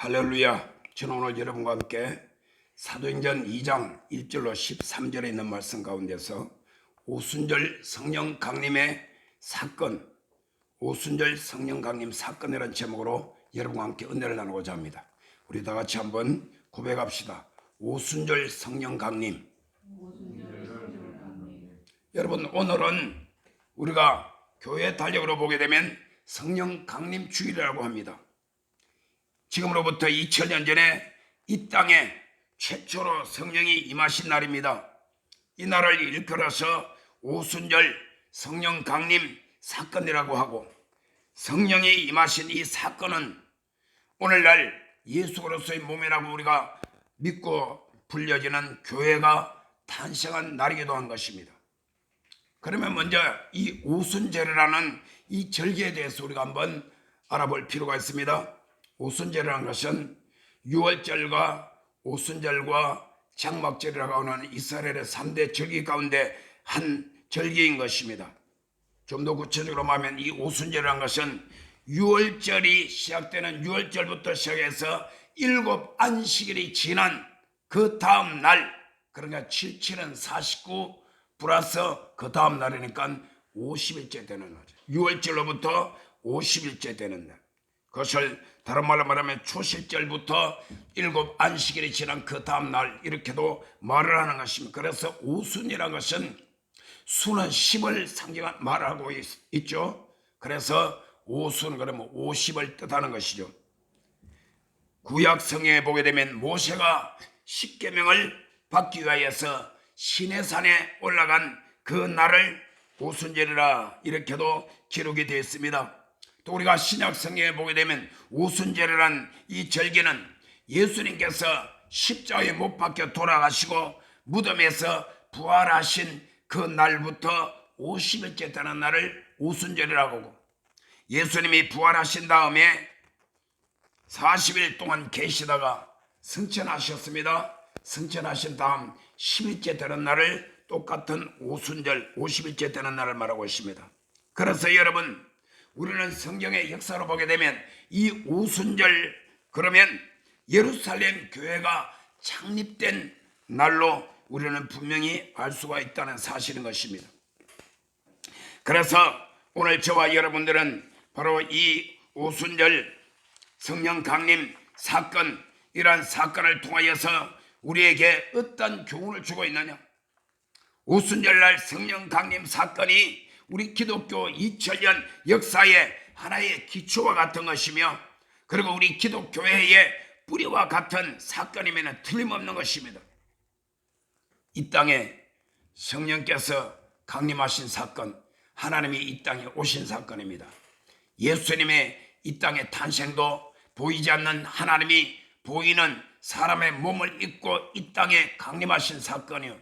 할렐루야. 저는 오늘 여러분과 함께 사도행전 2장 1절로 13절에 있는 말씀 가운데서 오순절 성령 강림의 사건, 오순절 성령 강림 사건이라는 제목으로 여러분과 함께 은혜를 나누고자 합니다. 우리 다 같이 한번 고백합시다. 오순절 성령 강림. 여러분, 오늘은 우리가 교회 달력으로 보게 되면 성령 강림 주일이라고 합니다. 지금으로부터 2000년 전에 이 땅에 최초로 성령이 임하신 날입니다. 이 날을 일컬어서 오순절 성령 강림 사건이라고 하고, 성령이 임하신 이 사건은 오늘날 예수 그리스도의 몸이라고 우리가 믿고 불려지는 교회가 탄생한 날이기도 한 것입니다. 그러면 먼저 이 오순절이라는 이 절기에 대해서 우리가 한번 알아볼 필요가 있습니다. 오순절이라는 것은 유월절과 오순절과 장막절이라고 하는 이스라엘의 3대 절기 가운데 한 절기인 것입니다. 좀 더 구체적으로 말하면 이 오순절이라는 것은 유월절이 시작되는 유월절부터 시작해서 7안식일이 지난 그 다음 날, 그러니까 77은 49 플러스 그 다음 날이니까 50일째 되는 날이죠. 유월절로부터 50일째 되는 날. 그것을 다른 말로 말하면 초실절부터 7안식일이 지난 그 다음 날, 이렇게도 말을 하는 것입니다. 그래서 오순이라는 것은 수는 10을 상징한 말하고 있죠. 그래서 오순 그러면 50을 뜻하는 것이죠. 구약 성경에 보게 되면 모세가 십계명을 받기 위하여서 시내산에 올라간 그 날을 오순절이라 이렇게도 기록이 되어 있습니다. 또 우리가 신약 성경에 보게 되면 오순절이란 이 절기는 예수님께서 십자가에 못 박혀 돌아가시고 무덤에서 부활하신 그 날부터 50일째 되는 날을 오순절이라고 하고, 예수님이 부활하신 다음에 40일 동안 계시다가 승천하셨습니다. 승천하신 다음 10일째 되는 날을 똑같은 오순절 50일째 되는 날을 말하고 있습니다. 그래서 여러분, 우리는 성경의 역사로 보게 되면 이 오순절, 그러면 예루살렘 교회가 창립된 날로 우리는 분명히 알 수가 있다는 사실인 것입니다. 그래서 오늘 저와 여러분들은 바로 이 오순절 성령 강림 사건, 이러한 사건을 통하여서 우리에게 어떤 교훈을 주고 있느냐. 오순절날 성령 강림 사건이 우리 기독교 2000년 역사의 하나의 기초와 같은 것이며, 그리고 우리 기독교회의 뿌리와 같은 사건이면 틀림없는 것입니다. 이 땅에 성령께서 강림하신 사건, 하나님이 이 땅에 오신 사건입니다. 예수님의 이 땅의 탄생도 보이지 않는 하나님이 보이는 사람의 몸을 입고 이 땅에 강림하신 사건이요.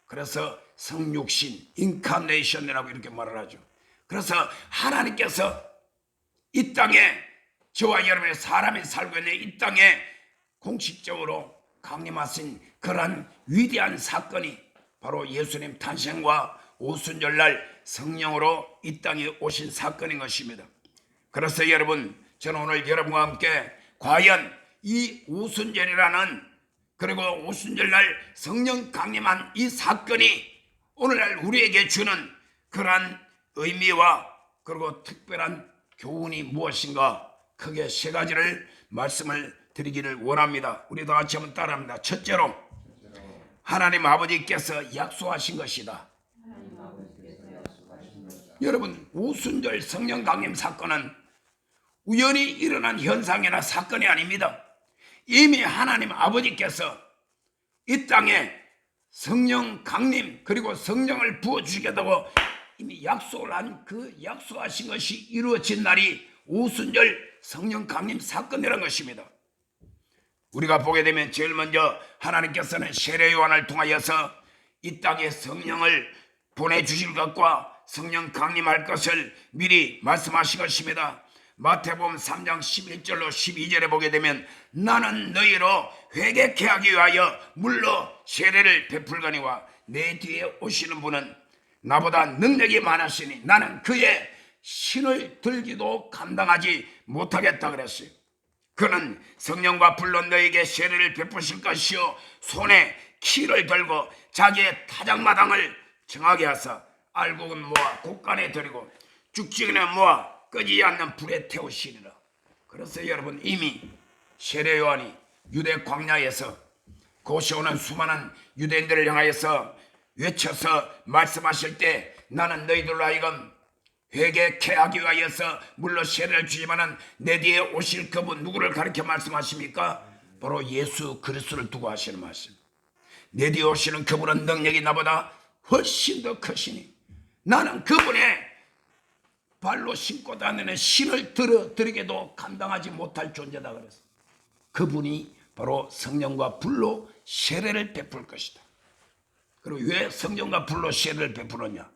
그래서 성육신, 인카네이션이라고 이렇게 말을 하죠. 그래서 하나님께서 이 땅에 저와 여러분의 사람이 살고 있는 이 땅에 공식적으로 강림하신 그러한 위대한 사건이 바로 예수님 탄생과 오순절날 성령으로 이 땅에 오신 사건인 것입니다. 그래서 여러분, 저는 오늘 여러분과 함께 과연 이 오순절이라는, 그리고 오순절날 성령 강림한 이 사건이 오늘날 우리에게 주는 그러한 의미와 그리고 특별한 교훈이 무엇인가, 크게 세 가지를 말씀을 드리기를 원합니다. 우리 다 같이 한번 따라합니다. 첫째로, 하나님 아버지께서 약속하신 것이다. 여러분, 오순절 성령 강림 사건은 우연히 일어난 현상이나 사건이 아닙니다. 이미 하나님 아버지께서 이 땅에 성령 강림, 그리고 성령을 부어주시겠다고 이미 약속을 한, 그 약속하신 것이 이루어진 날이 오순절 성령 강림 사건이라는 것입니다. 우리가 보게 되면 제일 먼저 하나님께서는 세례 요한을 통하여서 이 땅에 성령을 보내주실 것과 성령 강림할 것을 미리 말씀하신 것입니다. 마태복음 3장 11절로 12절에 보게 되면 나는 너희로 회개케 하기 위하여 물로 세례를 베풀거니와 내 뒤에 오시는 분은 나보다 능력이 많으시니 나는 그의 신을 들기도 감당하지 못하겠다 그랬어요. 그는 성령과 불로 너에게 세례를 베푸실 것이요 손에 키를 들고 자기의 타작마당을 정하게 하사 알곡은 모아 곡간에 들이고 죽지기는 모아 끄지 않는 불에 태우시리라. 그래서 여러분, 이미 세례 요한이 유대 광야에서 고시오는 수많은 유대인들을 향하여서 외쳐서 말씀하실 때 나는 너희들로 하여금 회개케 하기 위하여서 물로 세례를 주지만은 내 뒤에 오실 그분 누구를 가리켜 말씀하십니까? 바로 예수 그리스도를 두고 하시는 말씀. 내 뒤에 오시는 그분은 능력이 나보다 훨씬 더 크시니 나는 그분의 발로 신고 다니는 신을 들에게도 감당하지 못할 존재다 그랬어. 그분이 바로 성령과 불로 세례를 베풀 것이다. 그리고 왜 성령과 불로 세례를 베푸느냐?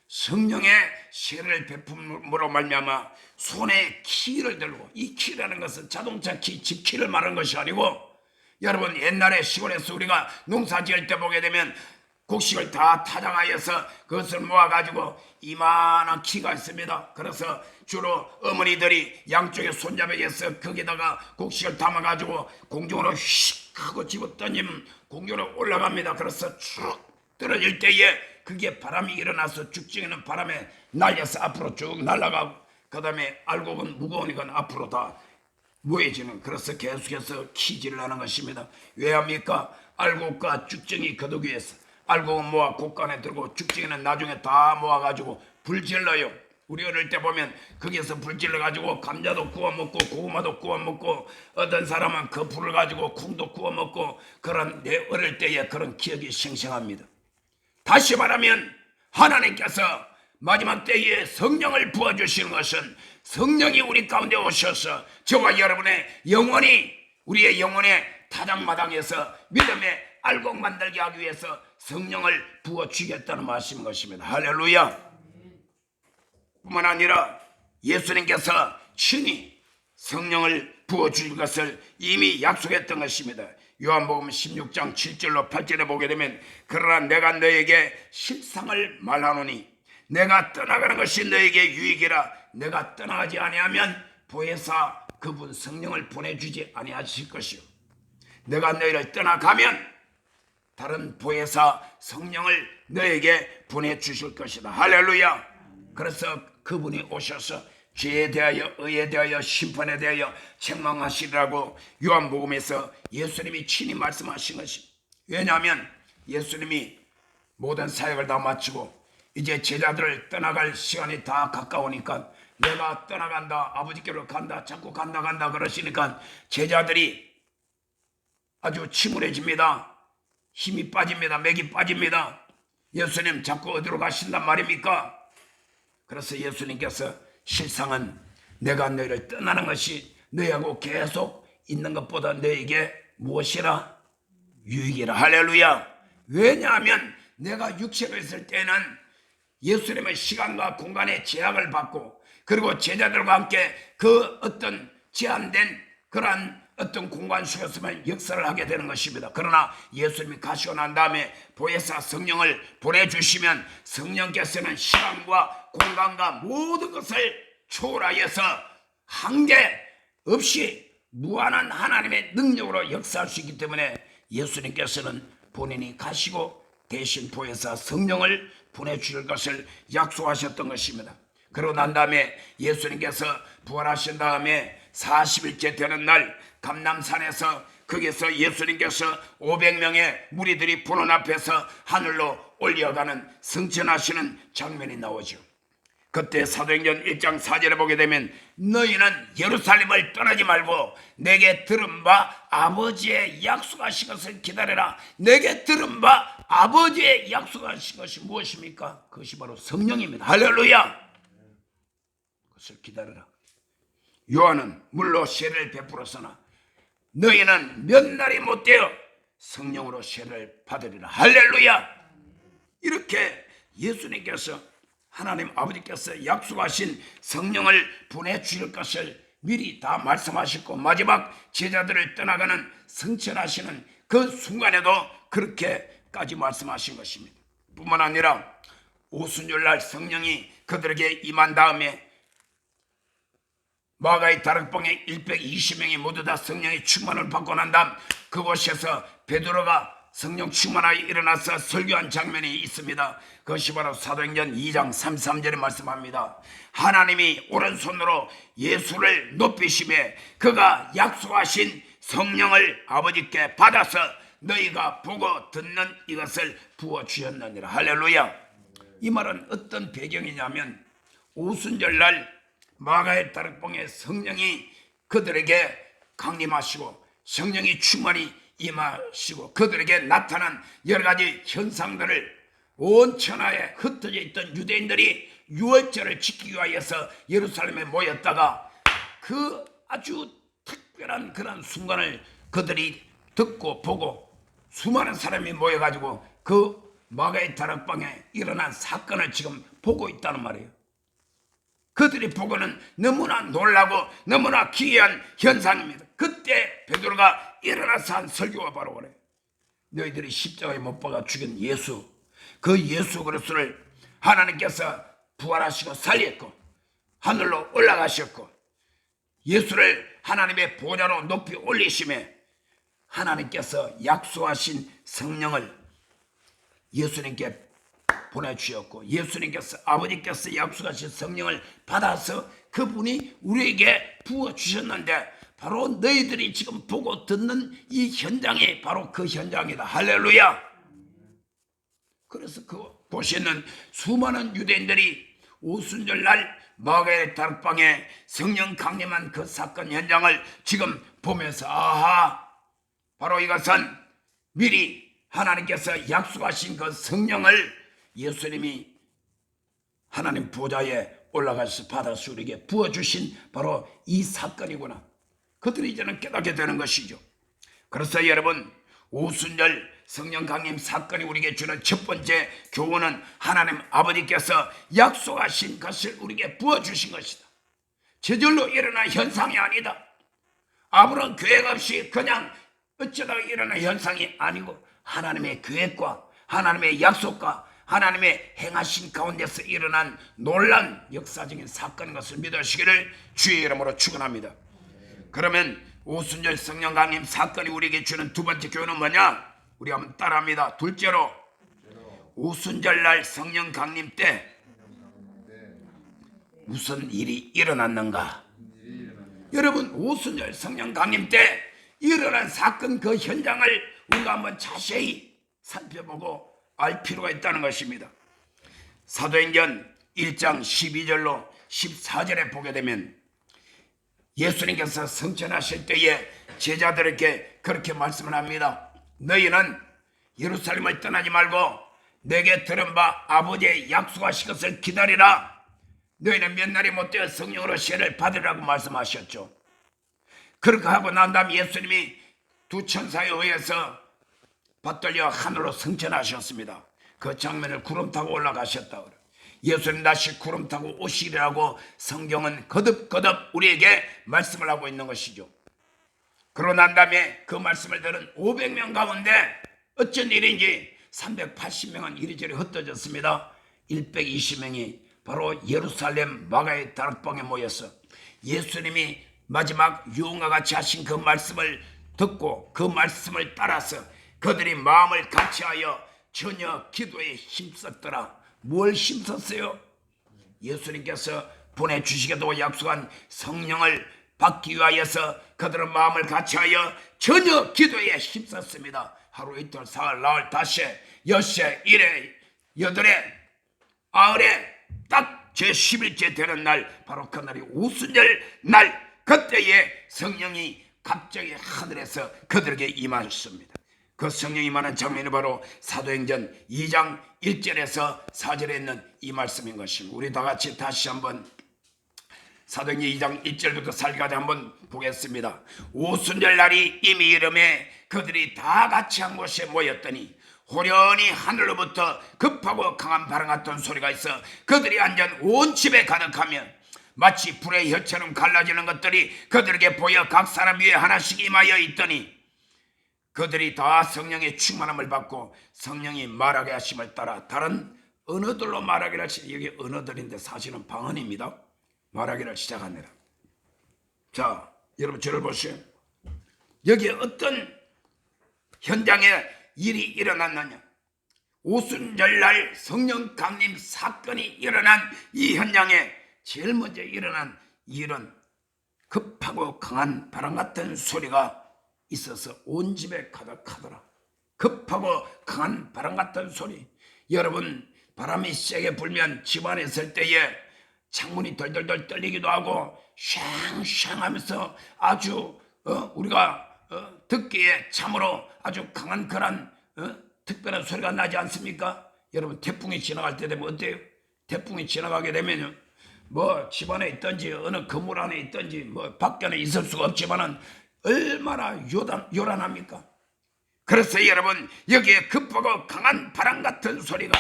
성령의 세례를 베품으로 말미암아 손에 키를 들고, 이 키라는 것은 자동차 키, 집 키를 말하는 것이 아니고, 여러분 옛날에 시골에서 우리가 농사 지을 때 보게 되면 곡식을 다 타장하여서 그것을 모아가지고 이만한 키가 있습니다. 그래서 주로 어머니들이 양쪽에 손잡이에서 거기다가 곡식을 담아가지고 공중으로 휙 하고 집어 던지면 공중으로 올라갑니다. 그래서 쭉 떨어질 때에 그게 바람이 일어나서 죽지는 바람에 날려서 앞으로 쭉 날아가고, 그 다음에 알곡은 무거우니까 앞으로 다 모여지는, 그래서 계속해서 키질을 하는 것입니다. 왜 합니까? 알곡과 쭉정이 거두기 위해서. 알곡은 모아 곡간에 들고 쭉정이는 나중에 다 모아가지고 불질러요. 우리 어릴 때 보면 거기서 불질러 가지고 감자도 구워 먹고 고구마도 구워 먹고, 어떤 사람은 그 불을 가지고 콩도 구워 먹고, 그런 내 어릴 때의 그런 기억이 생생합니다. 다시 말하면 하나님께서 마지막 때에 성령을 부어주시는 것은 성령이 우리 가운데 오셔서 저와 여러분의 영혼이, 우리의 영혼의 타작마당에서 믿음의 알곡 만들게 하기 위해서 성령을 부어주겠다는 말씀인 것입니다. 할렐루야. 뿐만 아니라 예수님께서 친히 성령을 부어주실 것을 이미 약속했던 것입니다. 요한복음 16장 7절로 8절에 보게 되면 그러나 내가 너에게 실상을 말하노니 내가 떠나가는 것이 너에게 유익이라. 내가 떠나가지 아니하면 보혜사 그분 성령을 보내주지 아니하실 것이요 내가 너희를 떠나가면 다른 보혜사 성령을 너에게 보내주실 것이다. 할렐루야. 그래서 그분이 오셔서 죄에 대하여, 의에 대하여, 심판에 대하여 책망하시라고 요한복음에서 예수님이 친히 말씀하신 것입니다. 왜냐하면 예수님이 모든 사역을 다 마치고 이제 제자들을 떠나갈 시간이 다 가까우니까 내가 떠나간다, 아버지께로 간다, 자꾸 간다 그러시니까 제자들이 아주 침울해집니다. 힘이 빠집니다. 맥이 빠집니다. 예수님 자꾸 어디로 가신단 말입니까? 그래서 예수님께서 실상은 내가 너희를 떠나는 것이 너희하고 계속 있는 것보다 너희에게 무엇이라? 유익이라. 할렐루야. 왜냐하면 내가 육체로 있을 때는 예수님의 시간과 공간의 제약을 받고, 그리고 제자들과 함께 그 어떤 제한된 그러한 어떤 공간 속에서만 역사를 하게 되는 것입니다. 그러나 예수님이 가시고 난 다음에 보혜사 성령을 보내주시면 성령께서는 시간과 공간과 모든 것을 초월하여서 한계 없이 무한한 하나님의 능력으로 역사할 수 있기 때문에 예수님께서는 본인이 가시고 대신 보혜사 성령을 보내주실 것을 약속하셨던 것입니다. 그러고 난 다음에 예수님께서 부활하신 다음에 40일째 되는 날 감람산에서, 거기서 예수님께서 500명의 무리들이 보는 앞에서 하늘로 올려가는 승천하시는 장면이 나오죠. 그때 사도행전 1장 4절에 보게 되면 너희는 예루살렘을 떠나지 말고 내게 들은 바 아버지의 약속하신 것을 기다려라. 내게 들은 바 아버지의 약속하신 것이 무엇입니까? 그것이 바로 성령입니다. 할렐루야. 그것을 기다려라. 요한은 물로 세례를 베풀었으나 너희는 몇 날이 못되어 성령으로 세례를 받으리라. 할렐루야. 이렇게 예수님께서, 하나님 아버지께서 약속하신 성령을 보내주실 것을 미리 다 말씀하셨고, 마지막 제자들을 떠나가는 승천하시는 그 순간에도 그렇게까지 말씀하신 것입니다. 뿐만 아니라 오순절날 성령이 그들에게 임한 다음에 마가의 다락방에 120명이 모두 다 성령의 충만을 받고 난 다음 그곳에서 베드로가 성령 충만하여 일어나서 설교한 장면이 있습니다. 그것이 바로 사도행전 2장 33절에 말씀합니다. 하나님이 오른손으로 예수를 높이시매 그가 약속하신 성령을 아버지께 받아서 너희가 보고 듣는 이것을 부어주셨느니라. 할렐루야. 이 말은 어떤 배경이냐면 오순절날 마가의 다락방에 성령이 그들에게 강림하시고 성령이 충만히 임하시고 그들에게 나타난 여러 가지 현상들을 온 천하에 흩어져 있던 유대인들이 유월절을 지키기 위하여서 예루살렘에 모였다가 그 아주 특별한 그런 순간을 그들이 듣고 보고 수많은 사람이 모여가지고 그 마가의 다락방에 일어난 사건을 지금 보고 있다는 말이에요. 그들이 보고는 너무나 놀라고 너무나 기이한 현상입니다. 그때 베드로가 일어나서 한 설교가 바로 그래. 너희들이 십자가에 못 박아 죽인 예수, 그 예수 그리스도를 하나님께서 부활하시고 살렸고 하늘로 올라가셨고 예수를 하나님의 보좌로 높이 올리심에 하나님께서 약속하신 성령을 예수님께 보내주셨고 예수님께서 아버지께서 약속하신 성령을 받아서 그분이 우리에게 부어주셨는데 바로 너희들이 지금 보고 듣는 이 현장이 바로 그 현장이다. 할렐루야. 그래서 그곳에 있는 수많은 유대인들이 오순절날 마가의 다락방에 성령 강림한 그 사건 현장을 지금 보면서 아하, 바로 이것은 미리 하나님께서 약속하신 그 성령을 예수님이 하나님 보좌에 올라가서 받아서 우리에게 부어주신 바로 이 사건이구나. 그들이 이제는 깨닫게 되는 것이죠. 그래서 여러분 오순절 성령 강림 사건이 우리에게 주는 첫 번째 교훈은 하나님 아버지께서 약속하신 것을 우리에게 부어주신 것이다. 저절로 일어난 현상이 아니다. 아무런 계획 없이 그냥 어쩌다가 일어난 현상이 아니고 하나님의 계획과 하나님의 약속과 하나님의 행하신 가운데서 일어난 놀란 역사적인 사건인 것을 믿으시기를 주의 이름으로 축원합니다. 그러면 오순절 성령 강림 사건이 우리에게 주는 두 번째 교훈은 뭐냐? 우리 한번 따라합니다. 둘째로 오순절 날 성령 강림 때 무슨 일이 일어났는가? 여러분 오순절 성령 강림 때 일어난 사건 그 현장을 우리가 한번 자세히 살펴보고 알 필요가 있다는 것입니다. 사도행전 1장 12절로 14절에 보게 되면 예수님께서 성천하실 때에 제자들에게 그렇게 말씀을 합니다. 너희는 예루살렘을 떠나지 말고 내게 들은 바 아버지의 약속하신 것을 기다리라. 너희는 몇 날이 못되어 성령으로 세례를 받으라고 말씀하셨죠. 그렇게 하고 난 다음 예수님이 두 천사에 의해서 받들려 하늘로 승천하셨습니다. 그 장면을 구름 타고 올라가셨다. 예수님 다시 구름 타고 오시리라고 성경은 거듭거듭 우리에게 말씀을 하고 있는 것이죠. 그러고 난 다음에 그 말씀을 들은 500명 가운데 어쩐 일인지 380명은 이리저리 흩어졌습니다. 120명이 바로 예루살렘 마가의 다락방에 모여서 예수님이 마지막 유언과 같이 하신 그 말씀을 듣고 그 말씀을 따라서 그들이 마음을 같이하여 전혀 기도에 힘썼더라. 뭘 힘썼어요? 예수님께서 보내주시기도 약속한 성령을 받기 위하여서 그들은 마음을 같이하여 전혀 기도에 힘썼습니다. 하루 이틀 사흘 나흘 닷새 엿새 일에 여덟에 아흘에 딱 제11째 되는 날 바로 그날이 오순절 날 그때에 성령이 갑자기 하늘에서 그들에게 임하셨습니다. 그 성령이 임하는 장면이 바로 사도행전 2장 1절에서 4절에 있는 이 말씀인 것입니다. 우리 다 같이 다시 한번 사도행전 2장 1절부터 4절까지 한번 보겠습니다. 오순절 날이 이미 이름에 그들이 다 같이 한 곳에 모였더니 호련히 하늘로부터 급하고 강한 바람 같은 소리가 있어 그들이 앉은 온 집에 가득하며 마치 불의 혀처럼 갈라지는 것들이 그들에게 보여 각 사람 위에 하나씩 임하여 있더니 그들이 다 성령의 충만함을 받고 성령이 말하게 하심을 따라 다른 언어들로 말하기를 하시니 여기 언어들인데 사실은 방언입니다. 말하기를 시작하니라. 자, 여러분 저를 보세요. 여기에 어떤 현장에 일이 일어났느냐? 오순절날 성령 강림 사건이 일어난 이 현장에 제일 먼저 일어난 일은 급하고 강한 바람 같은 소리가 있어서 온 집에 가득하더라. 급하고 강한 바람 같은 소리. 여러분, 바람이 세게 불면 집안에 있을 때에 창문이 덜덜덜 떨리기도 하고 쉥쉥 하면서 아주 우리가 듣기에 참으로 아주 강한 그런 특별한 소리가 나지 않습니까? 여러분, 태풍이 지나갈 때 되면 어때요? 태풍이 지나가게 되면 뭐 집안에 있든지 어느 건물 안에 있든지 뭐 밖에는 있을 수가 없지만은 얼마나 요란합니까? 그래서 여러분, 여기에 급하고 강한 바람 같은 소리가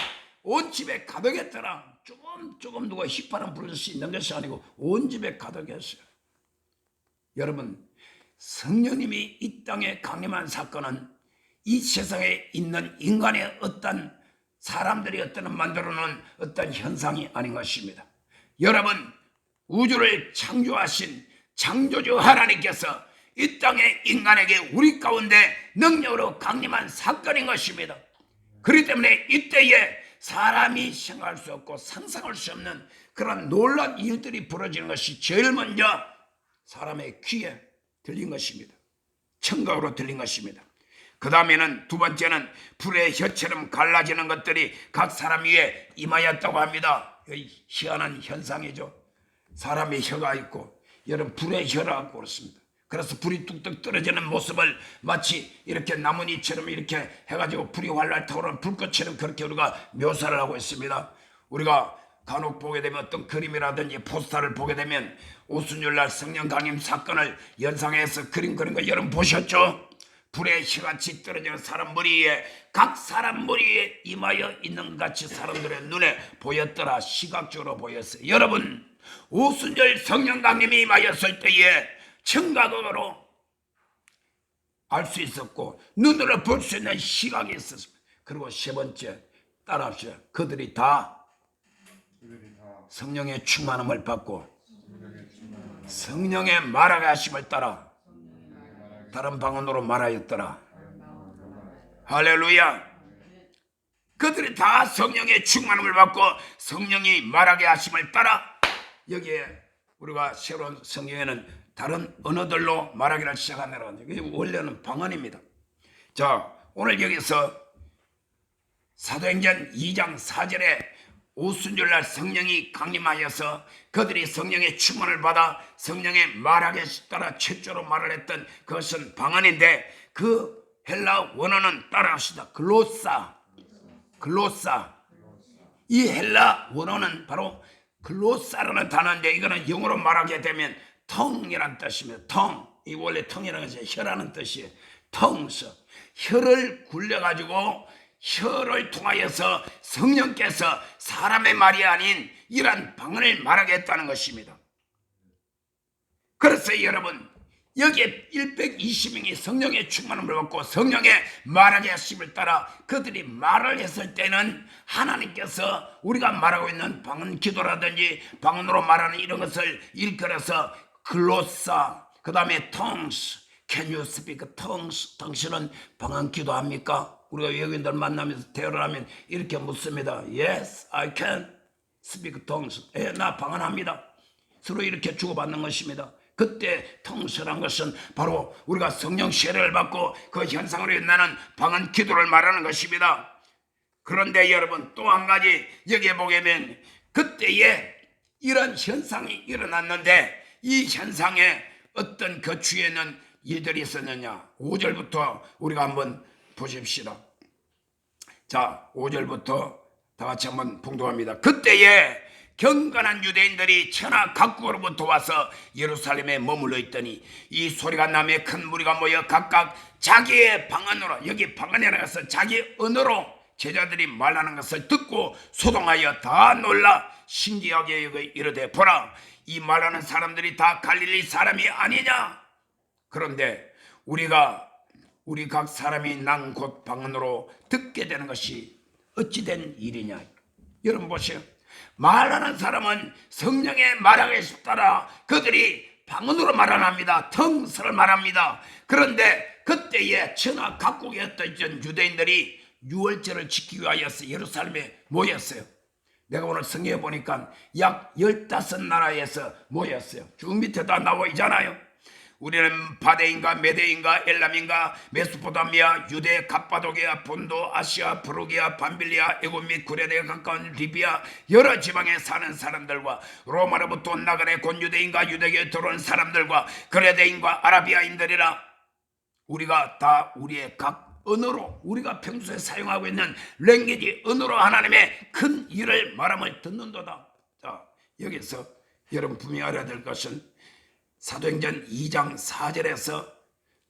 온 집에 가득했더라. 조금 누가 휘파람 불을 수 있는 것이 아니고 온 집에 가득했어요. 여러분, 성령님이 이 땅에 강림한 사건은 이 세상에 있는 인간의 어떤 사람들이 만들어 놓은 어떤 현상이 아닌 것입니다. 여러분, 우주를 창조하신 창조주 하나님께서 이 땅의 인간에게 우리 가운데 능력으로 강림한 사건인 것입니다. 그렇기 때문에 이때에 사람이 생각할 수 없고 상상할 수 없는 그런 놀라운 일들이 벌어지는 것이 제일 먼저 사람의 귀에 들린 것입니다. 청각으로 들린 것입니다. 그 다음에는 두 번째는 불의 혀처럼 갈라지는 것들이 각 사람 위에 임하였다고 합니다. 희한한 현상이죠. 사람의 혀가 있고 여러분 불의 혀라고 그렇습니다. 그래서 불이 뚝뚝 떨어지는 모습을 마치 이렇게 나뭇잎처럼 이렇게 해가지고 불이 활활 타오르는 불꽃처럼 그렇게 우리가 묘사를 하고 있습니다. 우리가 간혹 보게 되면 어떤 그림이라든지 포스터를 보게 되면 오순절날 성령 강림 사건을 연상해서 그린 거 여러분 보셨죠? 불의 혀같이 떨어지는 사람 머리에 각 사람 머리에 임하여 있는 같이 사람들의 눈에 보였더라. 시각적으로 보였어요. 여러분, 오순절 성령 강림이 임하였을 때에 청각으로 알 수 있었고 눈으로 볼 수 있는 시각이 있었습니다. 그리고 세 번째 따라합시다. 그들이 다 성령의 충만함을 받고 성령의 말하게 하심을 따라 다른 방언으로 말하였더라. 할렐루야. 그들이 다 성령의 충만함을 받고 성령이 말하게 하심을 따라 여기에 우리가 새로운 성경에는 다른 언어들로 말하기를 시작하느라 이게 원래는 방언입니다. 자, 오늘 여기서 사도행전 2장 4절에 오순절날 성령이 강림하여서 그들이 성령의 충만을 받아 성령의 말하게 따라 최초로 말을 했던 그것은 방언인데 그 헬라 원어는 따라합시다. 글로사. 이 헬라 원어는 바로 글로사라는 단어인데 이거는 영어로 말하게 되면 텅이란 뜻입니다. 텅. 이 원래 텅이라는 것이 혀라는 뜻이에요. 텅스. 혀를 굴려가지고 혀를 통하여서 성령께서 사람의 말이 아닌 이러한 방언을 말하게 했다는 것입니다. 그래서 여러분, 여기에 120명이 성령의 충만함을 받고 성령의 말하게 하심을 따라 그들이 말을 했을 때는 하나님께서 우리가 말하고 있는 방언 기도라든지 방언으로 말하는 이런 것을 일컬어서 글로사, 그 다음에 tongues. Can you speak tongues? 당신은 방언 기도합니까? 우리가 외국인들 만나면서 대화를 하면 이렇게 묻습니다. Yes, I can speak tongues. 예, 나 방언합니다. 서로 이렇게 주고받는 것입니다. 그때 tongues란 것은 바로 우리가 성령 세례를 받고 그 현상으로 일어나는 방언 기도를 말하는 것입니다. 그런데 여러분 또 한 가지 여기에 보면 그때에 이런 현상이 일어났는데 이 현상에 어떤 그 주에는 이들이 있었느냐. 5절부터 우리가 한번 보십시다. 자, 5절부터 다 같이 한번 봉독합니다. 그때에 경건한 유대인들이 천하 각국으로부터 와서 예루살렘에 머물러 있더니 이 소리가 나며 큰 무리가 모여 각각 자기의 방언으로, 여기 방언이라고 해서 자기 언어로 제자들이 말하는 것을 듣고 소동하여 다 놀라 신기하게 여겨 이르되 보라, 이 말하는 사람들이 다 갈릴리 사람이 아니냐. 그런데 우리 각 사람이 난 곧 방언으로 듣게 되는 것이 어찌된 일이냐. 여러분 보세요. 말하는 사람은 성령의 말하게 따라 그들이 방언으로 말 안 합니다. 텅스를 말합니다. 그런데 그때에 천하 각국이었던 유대인들이 유월절을 지키기 위하여서 예루살렘에 모였어요. 내가 오늘 성경에 보니까 약 15나라에서 모였어요. 쭉 밑에 다 나와 있잖아요. 우리는 바데인가 메데인가 엘람인가 메소포타미아 유대 갑바도기아 본도 아시아 브루기아 밤빌리아 애굽 및 구레네에 가까운 리비아 여러 지방에 사는 사람들과 로마로부터 온 나그네 곧 유대인과 유대교에 들어온 사람들과 그레데인과 아라비아인들이라 우리가 다 우리의 각 언어로 우리가 평소에 사용하고 있는 랭귀지 언어로 하나님의 큰 일을 말함을 듣는도다. 자, 여기서 여러분 분명히 알아야 될 것은 사도행전 2장 4절에서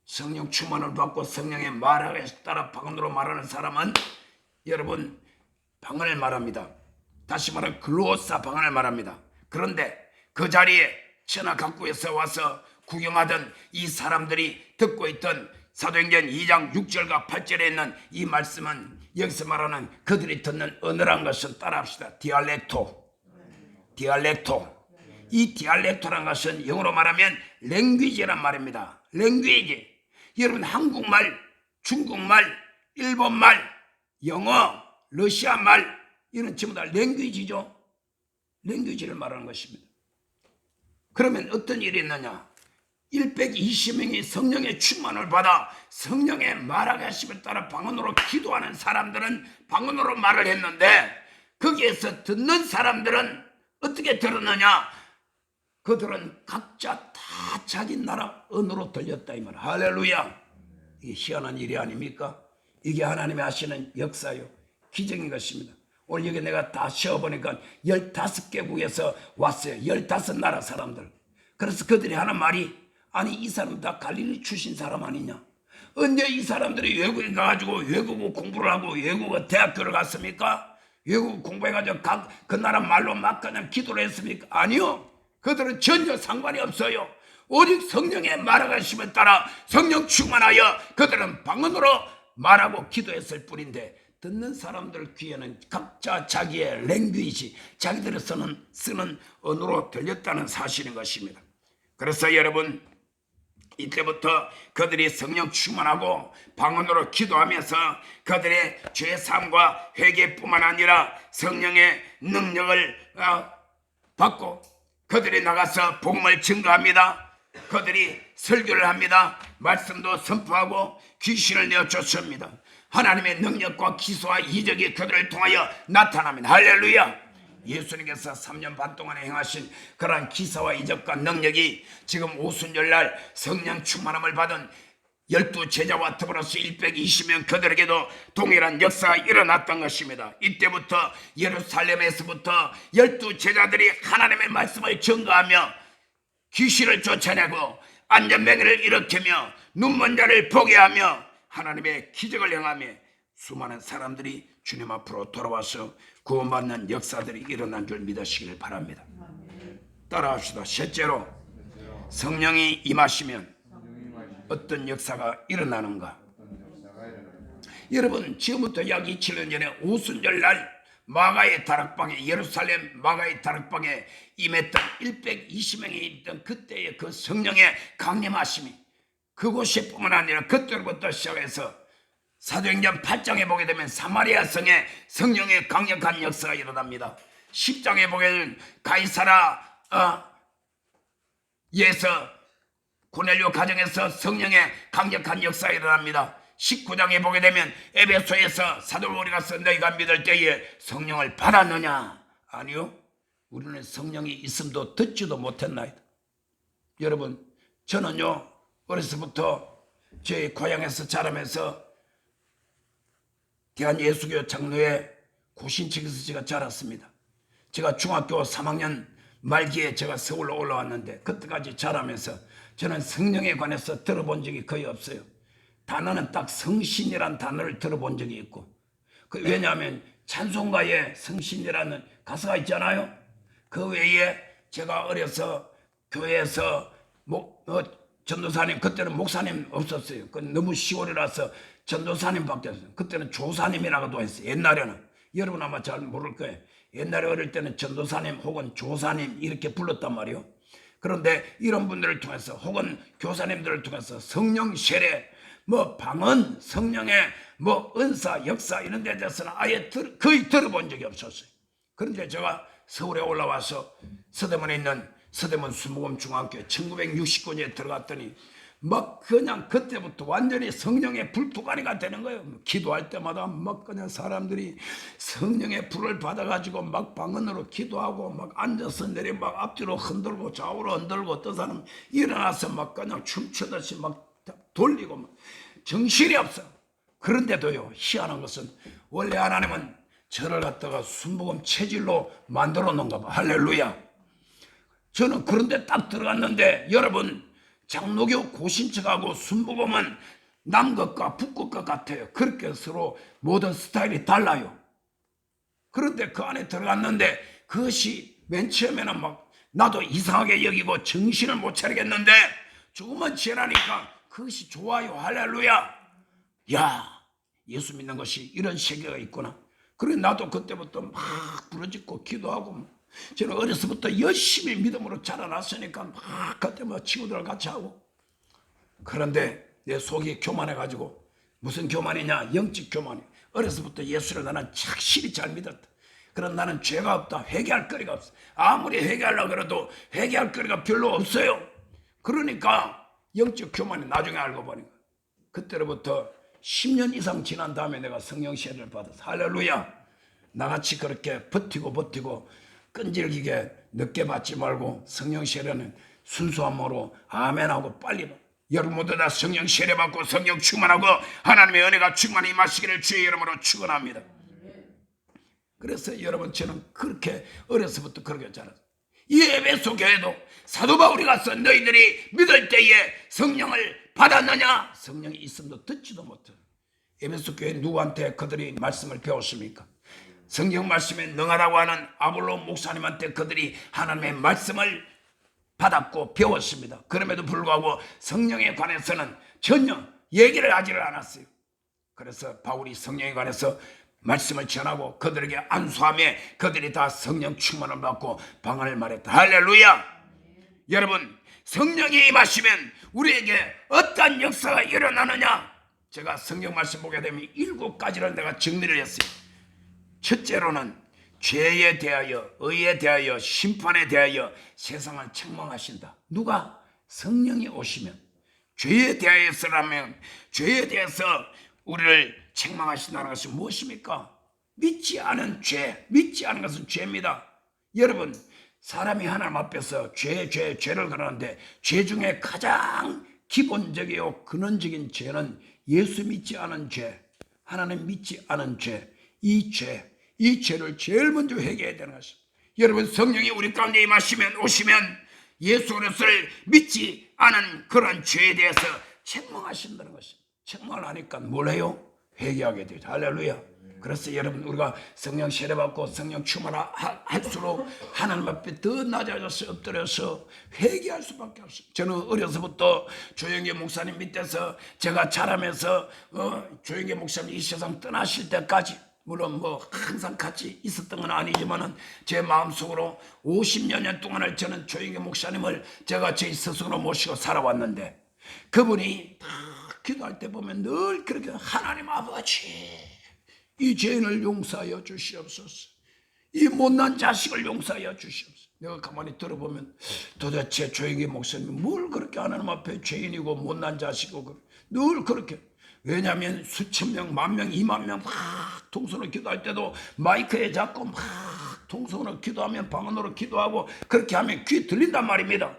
성령 충만을 받고 성령의 말하에 따라 방언으로 말하는 사람은 여러분 방언을 말합니다. 다시 말하면 글로사 방언을 말합니다. 그런데 그 자리에 천하 각국에서 와서 구경하던 이 사람들이 듣고 있던 사도행전 2장 6절과 8절에 있는 이 말씀은 여기서 말하는 그들이 듣는 언어란 것은 따라합시다. 디알렉토. 이 디알렉토란 것은 영어로 말하면 랭귀지란 말입니다. 랭귀지. 여러분 한국말, 중국말, 일본말, 영어, 러시아말 이런 전부 다 랭귀지죠. 랭귀지를 말하는 것입니다. 그러면 어떤 일이 있느냐? 120명이 성령의 충만을 받아 성령의 말하게 하심에 따라 방언으로 기도하는 사람들은 방언으로 말을 했는데 거기에서 듣는 사람들은 어떻게 들었느냐? 그들은 각자 다 자기 나라 언어로 들렸다 이 말. 할렐루야. 이게 희한한 일이 아닙니까? 이게 하나님이 하시는 역사요. 기적인 것입니다. 오늘 여기 내가 다 쉬어보니까 15개국에서 왔어요. 15나라 사람들. 그래서 그들이 하는 말이 아니 이 사람 다 갈릴리 출신 사람 아니냐? 언제 이 사람들이 외국에 가가지고 외국어 공부를 하고 외국어 대학교를 갔습니까? 외국어 공부해가지고 그 나라 말로 막 그냥 기도를 했습니까? 아니요. 그들은 전혀 상관이 없어요. 오직 성령의 말하심에 따라 성령 충만하여 그들은 방언으로 말하고 기도했을 뿐인데 듣는 사람들 귀에는 각자 자기의 랭귀지, 자기들이 쓰는 언어로 들렸다는 사실인 것입니다. 그래서 여러분 이때부터 그들이 성령 충만하고 방언으로 기도하면서 그들의 죄사함과 회개뿐만 아니라 성령의 능력을 받고 그들이 나가서 복음을 증거합니다. 그들이 설교를 합니다. 말씀도 선포하고 귀신을 내어쫓습니다. 하나님의 능력과 기소와 이적이 그들을 통하여 나타납니다. 할렐루야. 예수님께서 3년 반 동안에 행하신 그러한 기사와 이적과 능력이 지금 오순절날 성령 충만함을 받은 12제자와 더불어서 120명 그들에게도 동일한 역사가 일어났던 것입니다. 이때부터 예루살렘에서부터 12제자들이 하나님의 말씀을 증거하며 귀신을 쫓아내고 안전병을 일으키며 눈먼 자를 보게 하며 하나님의 기적을 행하며 수많은 사람들이 주님 앞으로 돌아와서 구원받는 역사들이 일어난 줄 믿으시길 바랍니다. 따라합시다. 셋째로 성령이 임하시면 어떤 역사가 일어나는가? 여러분 지금부터 약 27년 전에 오순절날 마가의 다락방에 예루살렘 마가의 다락방에 임했던 120명이 있던 그때의 그 성령의 강림하심이 그곳이 뿐만 아니라 그때로부터 시작해서 사도행전 8장에 보게 되면 사마리아 성에 성령의 강력한 역사가 일어납니다. 10장에 보게 되면 가이사라에서 고넬료 가정에서 성령의 강력한 역사가 일어납니다. 19장에 보게 되면 에베소에서 사도 바울이 가서 너희가 믿을 때에 성령을 받았느냐? 아니요. 우리는 성령이 있음도 듣지도 못했나이다. 여러분 저는요 어려서부터 저희 고향에서 자라면서 대한예수교 장로회 고신측에서 제가 자랐습니다. 제가 중학교 3학년 말기에 제가 서울로 올라왔는데 그때까지 자라면서 저는 성령에 관해서 들어본 적이 거의 없어요. 단어는 딱 성신이란 단어를 들어본 적이 있고 왜냐하면 찬송가에 성신이라는 가사가 있잖아요. 그 외에 제가 어려서 교회에서 전도사님 그때는 목사님 없었어요. 그 너무 시골이라서 전도사님밖에 없어요. 그때는 조사님이라고도 했어요. 옛날에는 여러분 아마 잘 모를 거예요. 옛날에 어릴 때는 전도사님 혹은 조사님 이렇게 불렀단 말이에요. 그런데 이런 분들을 통해서 혹은 교사님들을 통해서 성령 세례, 뭐 방언, 성령의 뭐 은사, 역사 이런 데 대해서는 아예 거의 들어본 적이 없었어요. 그런데 제가 서울에 올라와서 서대문에 있는 서대문 순복음 중학교에 1969년에 들어갔더니 막 그냥 그때부터 완전히 성령의 불투가리가 되는 거예요. 기도할 때마다 막 그냥 사람들이 성령의 불을 받아가지고 막 방언으로 기도하고 막 앉아서 내려 막 앞뒤로 흔들고 좌우로 흔들고 어떤 사람 일어나서 막 그냥 춤추듯이 막 돌리고 막 정신이 없어. 그런데도요, 희한한 것은 원래 하나님은 저를 갖다가 순복음 체질로 만들어 놓은가 봐. 할렐루야. 저는 그런데 딱 들어갔는데 여러분, 장로교 고신척하고 순복음은 남것과 북것과 같아요. 그렇게 서로 모든 스타일이 달라요. 그런데 그 안에 들어갔는데 그것이 맨 처음에는 막 나도 이상하게 여기고 정신을 못 차리겠는데 조금만 지나니까 그것이 좋아요. 할렐루야. 야, 예수 믿는 것이 이런 세계가 있구나. 그래 나도 그때부터 막 부르짖고 기도하고, 저는 어려서부터 열심히 믿음으로 자라났으니까 막 그때 뭐 친구들 같이 하고. 그런데 내 속이 교만해가지고, 무슨 교만이냐, 영적 교만이. 어려서부터 예수를 나는 착실히 잘 믿었다. 그런 나는 죄가 없다, 회개할 거리가 없어. 아무리 회개하려고 해도 회개할 거리가 별로 없어요. 그러니까 영적 교만이 나중에 알고 보니까 그때로부터 10년 이상 지난 다음에 내가 성령 세례를 받았어. 할렐루야. 나같이 그렇게 버티고 끈질기게 늦게 받지 말고 성령 세례는 순수한 마음으로 아멘하고 빨리 받아. 여러분 모두 다 성령 세례 받고 성령 충만하고 하나님의 은혜가 충만히 임하시기를 주의 이름으로 축원합니다. 그래서 여러분, 저는 그렇게 어려서부터 그렇게 자랐어요. 이 에베소 교회도 사도 바울이 가서 너희들이 믿을 때에 성령을 받았느냐? 성령이 있음도 듣지도 못해. 에베소 교회 누구한테 그들이 말씀을 배웠습니까? 성경 말씀에 능하다고 하는 아볼로 목사님한테 그들이 하나님의 말씀을 받았고 배웠습니다. 그럼에도 불구하고 성령에 관해서는 전혀 얘기를 하지를 않았어요. 그래서 바울이 성령에 관해서 말씀을 전하고 그들에게 안수하며 그들이 다 성령 충만을 받고 방언을 말했다. 할렐루야. 여러분, 성령이 임하시면 우리에게 어떤 역사가 일어나느냐? 제가 성경 말씀 보게 되면 7가지를 내가 정리를 했어요. 첫째로는 죄에 대하여, 의에 대하여, 심판에 대하여 세상을 책망하신다. 누가? 성령이 오시면. 죄에 대해서라면, 죄에 대해서 우리를 책망하신다는 것은 무엇입니까? 믿지 않은 죄, 믿지 않은 것은 죄입니다. 여러분, 사람이 하나님 앞에서 죄를 그러는데 죄 중에 가장 기본적이고 근원적인 죄는 예수 믿지 않은 죄, 하나님 믿지 않은 죄, 이 죄를 제일 먼저 회개해야 되는 것입니다. 여러분, 성령이 우리 가운데 오시면 예수 그리스도를 믿지 않은 그런 죄에 대해서 책망하신다는 것입니다. 책망을 하니까 뭘 해요? 회개하게 되죠. 할렐루야. 그래서 여러분, 우리가 성령 세례받고 성령 충만할수록 하나님 앞에 더 낮아져서 엎드려서 회개할 수밖에 없어요. 저는 어려서부터 조영계 목사님 밑에서 제가 자라면서 조영계 목사님 이 세상 떠나실 때까지, 물론 뭐 항상 같이 있었던 건 아니지만은 제 마음속으로 50여 년 동안을 저는 조영계 목사님을 제가 제 스스로 모시고 살아왔는데, 그분이 다 기도할 때 보면 늘 그렇게, 하나님 아버지, 이 죄인을 용서하여 주시옵소서, 이 못난 자식을 용서하여 주시옵소서. 내가 가만히 들어보면 도대체 조영계 목사님이 뭘 그렇게 하나님 앞에 죄인이고 못난 자식이고 늘 그렇게. 왜냐하면 수천 명, 만 명, 2만 명 막 통성으로 기도할 때도 마이크에 잡고 막 통성으로 기도하면 방언으로 기도하고 그렇게 하면 귀에 들린단 말입니다.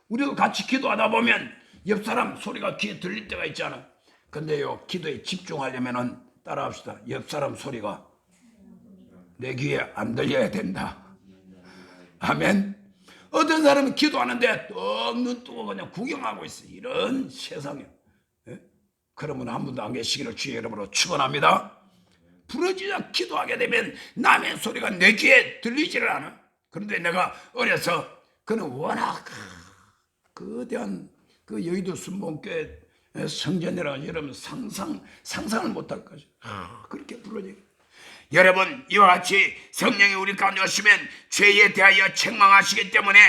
우리도 같이 기도하다 보면 옆 사람 소리가 귀에 들릴 때가 있잖아. 근데요, 기도에 집중하려면은 따라합시다. 옆 사람 소리가 내 귀에 안 들려야 된다. 아멘. 어떤 사람은 기도하는데 떡 눈 뜨고 그냥 구경하고 있어. 이런 세상에. 그러면 한 분도 안 계시기를 주의 이름으로 축원합니다. 부러지자 기도하게 되면 남의 소리가 내 귀에 들리지를 않아. 그런데 내가 어려서 그는 워낙 거대한 그 여의도 순복음교회 성전이라 여러분 상상을 못할 것이 그렇게 부러지고. 여러분, 이와 같이 성령이 우리 가운데 오시면 죄에 대하여 책망하시기 때문에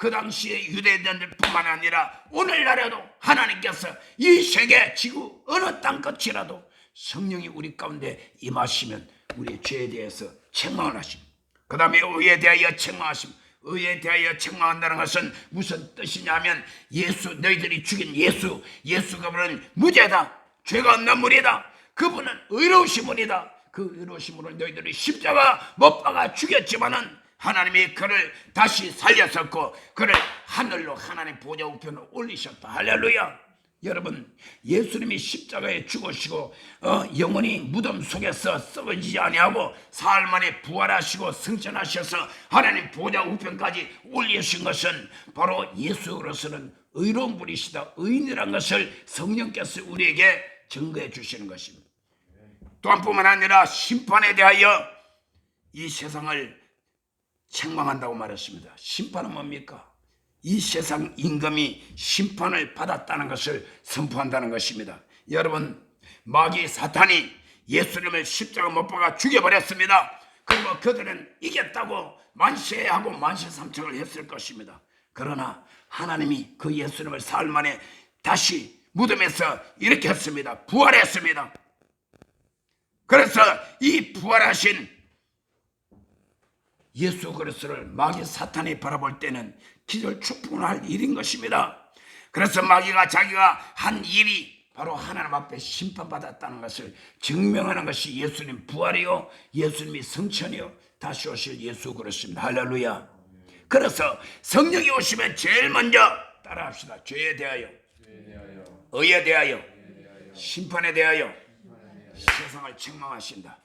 그 당시에 유대인들뿐만 아니라 오늘날에도 하나님께서 이 세계 지구 어느 땅 끝이라도 성령이 우리 가운데 임하시면 우리의 죄에 대해서 책망을 하심. 그 다음에 의에 대하여 책망하심. 의에 대하여 책망한다는 것은 무슨 뜻이냐면 예수, 너희들이 죽인 예수 그분은 무죄다, 죄가 없는 분이다, 그분은 의로우신 분이다. 그 의로우신 분을 너희들이 십자가 못 박아 죽였지만은 하나님이 그를 다시 살렸었고 그를 하늘로 하나님 보좌 우편으로 올리셨다. 할렐루야. 여러분, 예수님이 십자가에 죽으시고 영원히 무덤 속에서 썩어지지 아니하고 사흘 만에 부활하시고 승천하셔서 하나님 보좌 우편까지 올리신 것은 바로 예수로서는 의로운 분이시다, 의인이라는 것을 성령께서 우리에게 증거해 주시는 것입니다. 또한 뿐만 아니라 심판에 대하여 이 세상을 책망한다고 말했습니다. 심판은 뭡니까? 이 세상 임금이 심판을 받았다는 것을 선포한다는 것입니다. 여러분, 마귀 사탄이 예수님을 십자가 못 박아 죽여버렸습니다. 그리고 그들은 이겼다고 만세하고 만세삼창을 했을 것입니다. 그러나 하나님이 그 예수님을 사흘 만에 다시 무덤에서 일으켰습니다. 부활했습니다. 그래서 이 부활하신 예수 그리스도를 마귀 사탄이 바라볼 때는 기절 축복할 일인 것입니다. 그래서 마귀가 자기가 한 일이 바로 하나님 앞에 심판받았다는 것을 증명하는 것이 예수님 부활이요, 예수님이 성천이요, 다시 오실 예수 그리스도입니다. 할렐루야. 그래서 성령이 오시면 제일 먼저 따라합시다. 죄에 대하여, 의에 대하여, 심판에 대하여 세상을 책망하신다.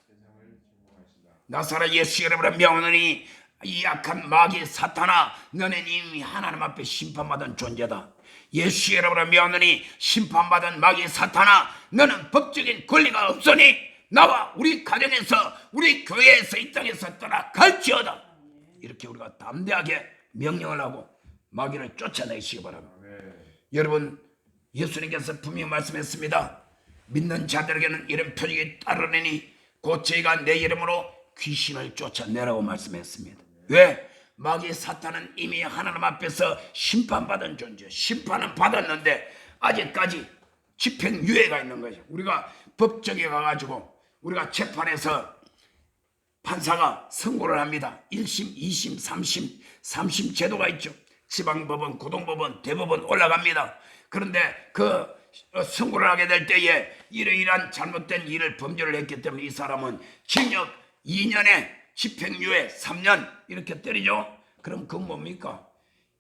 나사렛 예수 이름으로 명하노니 이 약한 마귀 사탄아, 너는 이미 하나님 앞에 심판받은 존재다. 예수 이름으로 명하노니 심판받은 마귀 사탄아, 너는 법적인 권리가 없으니 나와 우리 가정에서 우리 교회에서 이 땅에서 떠나갈지어다. 이렇게 우리가 담대하게 명령을 하고 마귀를 쫓아내시기 바랍니다. 여러분, 예수님께서 분명히 말씀했습니다. 믿는 자들에게는 이런 표적이 따르니 곧 저희가 내 이름으로 귀신을 쫓아내라고 말씀했습니다. 왜? 마귀 사탄은 이미 하나님 앞에서 심판받은 존재, 심판은 받았는데 아직까지 집행유예가 있는 거죠. 우리가 법정에 가가지고 우리가 재판에서 판사가 선고를 합니다. 1심, 2심, 3심, 3심 제도가 있죠. 지방법원, 고등법원, 대법원 올라갑니다. 그런데 그 선고를 하게 될 때에 이러이러한 잘못된 일을 범죄를 했기 때문에 이 사람은 징역 2년에 집행유예 3년 이렇게 때리죠. 그럼 그건 뭡니까?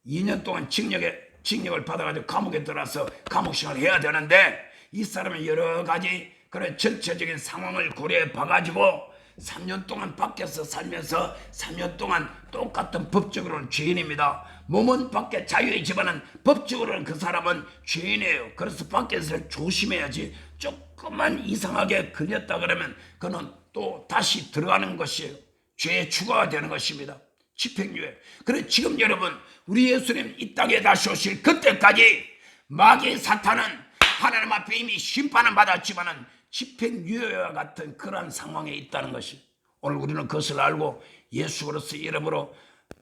2년 동안 징역을 받아가지고 감옥에 들어서 감옥생활을 해야 되는데 이 사람은 여러 가지 그런 전체적인 상황을 고려해 봐가지고 3년 동안 밖에서 살면서 3년 동안 똑같은 법적으로는 죄인입니다. 몸은 밖에 자유이지만은 법적으로는 그 사람은 죄인이에요. 그래서 밖에서 조심해야지. 조금만 이상하게 걸렸다 그러면 그는 또 다시 들어가는 것이에요. 죄의 추가가 되는 것입니다. 집행유예. 그래 지금 여러분, 우리 예수님 이 땅에 다시 오실 그때까지 마귀 사탄은 하나님 앞에 이미 심판은 받았지만은 집행유예와 같은 그러한 상황에 있다는 것이, 오늘 우리는 그것을 알고 예수 그리스도의 이름으로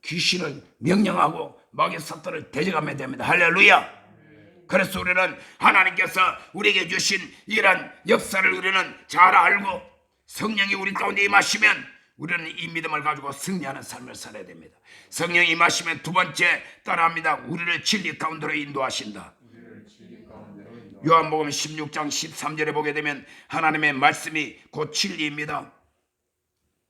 귀신을 명령하고 마귀 사탄을 대적하면 됩니다. 할렐루야. 그래서 우리는 하나님께서 우리에게 주신 이런 역사를 우리는 잘 알고 성령이 우리 가운데 임하시면 우리는 이 믿음을 가지고 승리하는 삶을 살아야 됩니다. 성령이 임하시면 두 번째 따라합니다. 우리를 진리 가운데로 인도하신다. 요한복음 16장 13절에 보게 되면 하나님의 말씀이 곧 진리입니다.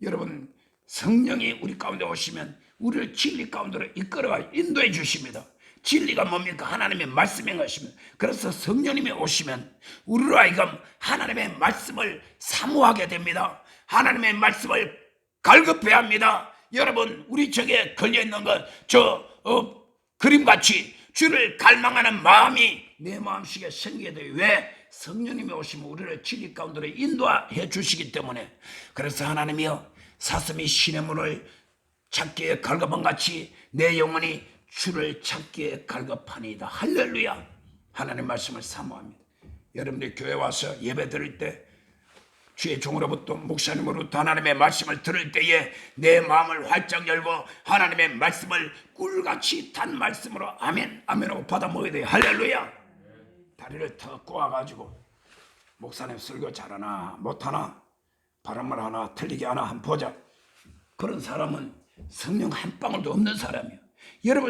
여러분, 성령이 우리 가운데 오시면 우리를 진리 가운데로 이끌어가 인도해 주십니다. 진리가 뭡니까? 하나님의 말씀인 것입니다. 그래서 성령님이 오시면 우리로 하여금 하나님의 말씀을 사모하게 됩니다. 하나님의 말씀을 갈급해야 합니다. 여러분, 우리 저게 걸려있는 것 그림같이 주를 갈망하는 마음이 내 마음속에 생기게 돼요. 왜? 성령님이 오시면 우리를 진리 가운데로 인도해 주시기 때문에. 그래서 하나님이여, 사슴이 신의 문을 찾기에 갈급한 같이 내 영혼이 주를 찾기에 갈급하니이다. 할렐루야. 하나님 말씀을 사모합니다. 여러분들 교회 와서 예배 드릴 때 주의 종으로부터 목사님으로부터 하나님의 말씀을 들을 때에 내 마음을 활짝 열고 하나님의 말씀을 꿀같이 단 말씀으로 아멘 아멘하고 받아 먹어야 돼요. 할렐루야. 다리를 턱 꼬아가지고 목사님 설교 잘하나 못하나 바람말 하나 틀리게 하나 한번 보자. 그런 사람은 성령 한 방울도 없는 사람이에요. 여러분